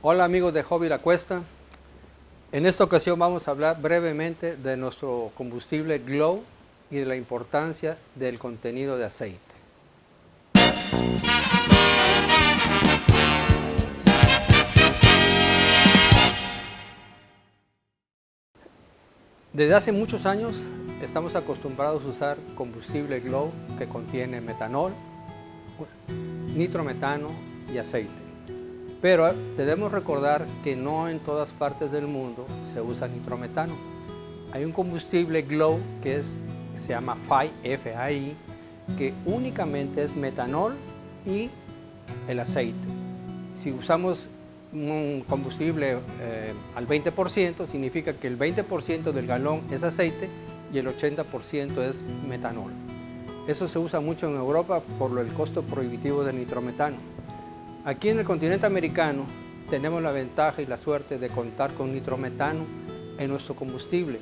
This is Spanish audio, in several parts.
Hola amigos de Hobby La Cuesta. En esta ocasión vamos a hablar brevemente de nuestro combustible Glow y de la importancia del contenido de aceite. Desde hace muchos años estamos acostumbrados a usar combustible Glow que contiene metanol, nitrometano y aceite. Pero debemos recordar que no en todas partes del mundo se usa nitrometano. Hay un combustible Glow que se llama FAI, que únicamente es metanol y el aceite. Si usamos un combustible al 20%, significa que el 20% del galón es aceite y el 80% es metanol. Eso se usa mucho en Europa por el costo prohibitivo del nitrometano. Aquí en el continente americano tenemos la ventaja y la suerte de contar con nitrometano en nuestro combustible,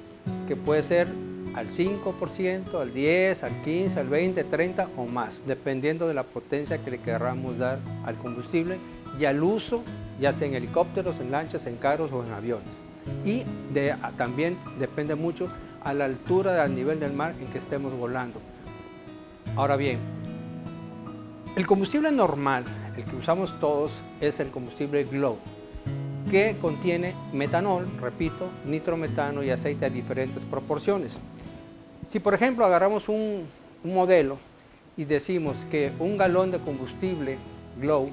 que puede ser al 5%, al 10%, al 15%, al 20%, 30% o más, dependiendo de la potencia que le queramos dar al combustible y al uso, ya sea en helicópteros, en lanchas, en carros o en aviones. Y también depende mucho a la altura del nivel del mar en que estemos volando. Ahora bien, el combustible normal, el que usamos todos, es el combustible Glow, que contiene metanol, repito, nitrometano y aceite a diferentes proporciones. Si por ejemplo agarramos un modelo y decimos que un galón de combustible Glow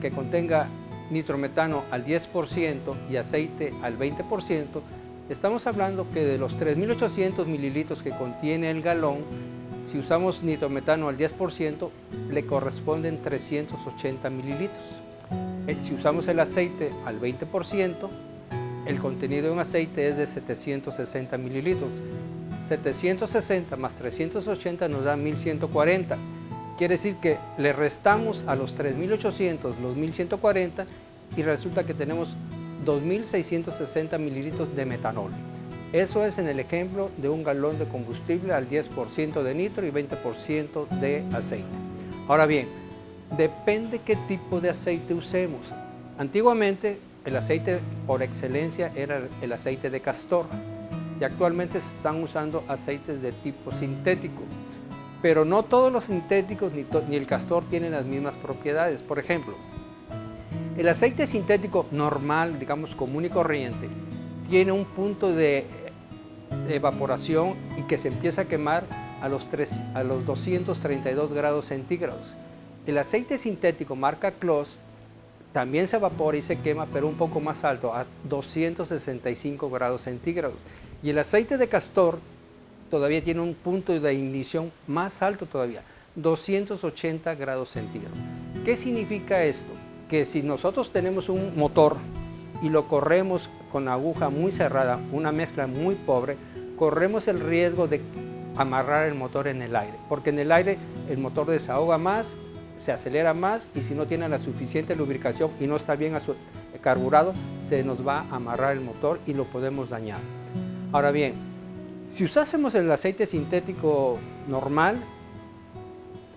que contenga nitrometano al 10% y aceite al 20%, estamos hablando que de los 3.800 mililitros que contiene el galón, si usamos nitrometano al 10%, le corresponden 380 mililitros. Si usamos el aceite al 20%, el contenido en aceite es de 760 mililitros. 760 más 380 nos da 1140. Quiere decir que le restamos a los 3.800 los 1.140 y resulta que tenemos 2.660 mililitros de metanol. Eso es en el ejemplo de un galón de combustible al 10% de nitro y 20% de aceite. Ahora bien, depende qué tipo de aceite usemos. Antiguamente el aceite por excelencia era el aceite de castor y actualmente se están usando aceites de tipo sintético. Pero no todos los sintéticos ni el castor tienen las mismas propiedades. Por ejemplo, el aceite sintético normal, digamos común y corriente, tiene un punto de evaporación y que se empieza a quemar a los 232 grados centígrados. El aceite sintético marca Clos también se evapora y se quema, pero un poco más alto, a 265 grados centígrados. Y el aceite de castor todavía tiene un punto de ignición más alto todavía, 280 grados centígrados. ¿Qué significa esto? Que si nosotros tenemos un motor y lo corremos con aguja muy cerrada, una mezcla muy pobre, corremos el riesgo de amarrar el motor en el aire, porque en el aire el motor desahoga más, se acelera más y si no tiene la suficiente lubricación y no está bien carburado, se nos va a amarrar el motor y lo podemos dañar. Ahora bien, si usásemos el aceite sintético normal,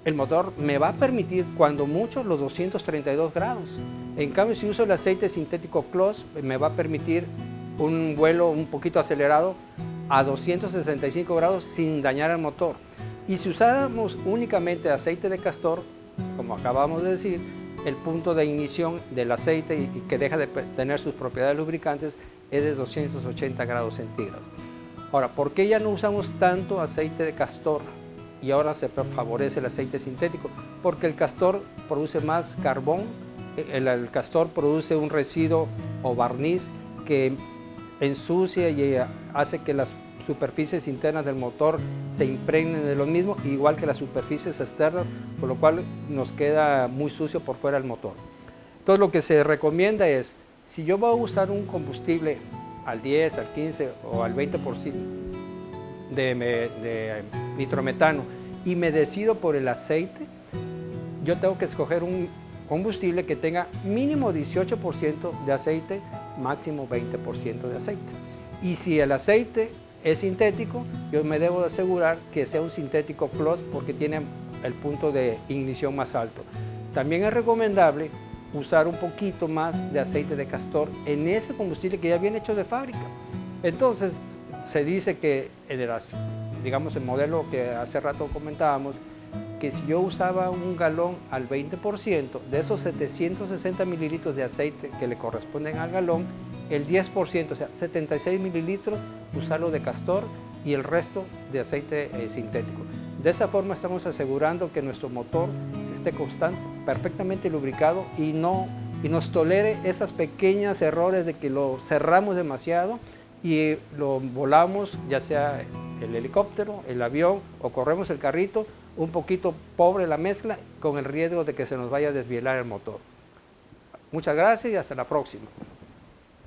el motor me va a permitir cuando mucho los 232 grados. En cambio, si uso el aceite sintético Clos, me va a permitir un vuelo un poquito acelerado a 265 grados sin dañar el motor. Y si usáramos únicamente aceite de castor, como acabamos de decir, el punto de ignición del aceite y que deja de tener sus propiedades lubricantes es de 280 grados centígrados. Ahora, ¿por qué ya no usamos tanto aceite de castor y ahora se favorece el aceite sintético? Porque el castor produce más carbón, el castor produce un residuo o barniz que ensucia y hace que las superficies internas del motor se impregnen de lo mismo, igual que las superficies externas, por lo cual nos queda muy sucio por fuera del motor. Entonces lo que se recomienda es, si yo voy a usar un combustible al 10, al 15 o al 20% de nitrometano y me decido por el aceite, yo tengo que escoger un combustible que tenga mínimo 18% de aceite, máximo 20% de aceite. Y si el aceite es sintético, yo me debo de asegurar que sea un sintético Clos porque tiene el punto de ignición más alto. También es recomendable usar un poquito más de aceite de castor en ese combustible que ya viene hecho de fábrica. Entonces, se dice que, digamos, el modelo que hace rato comentábamos, que si yo usaba un galón al 20%, de esos 760 mililitros de aceite que le corresponden al galón, el 10%, o sea, 76 mililitros, usarlo de castor y el resto de aceite sintético. De esa forma estamos asegurando que nuestro motor esté constante, perfectamente lubricado y nos tolere esos pequeños errores de que lo cerramos demasiado y lo volamos, ya sea el helicóptero, el avión o corremos el carrito, un poquito pobre la mezcla con el riesgo de que se nos vaya a desvielar el motor. Muchas gracias y hasta la próxima.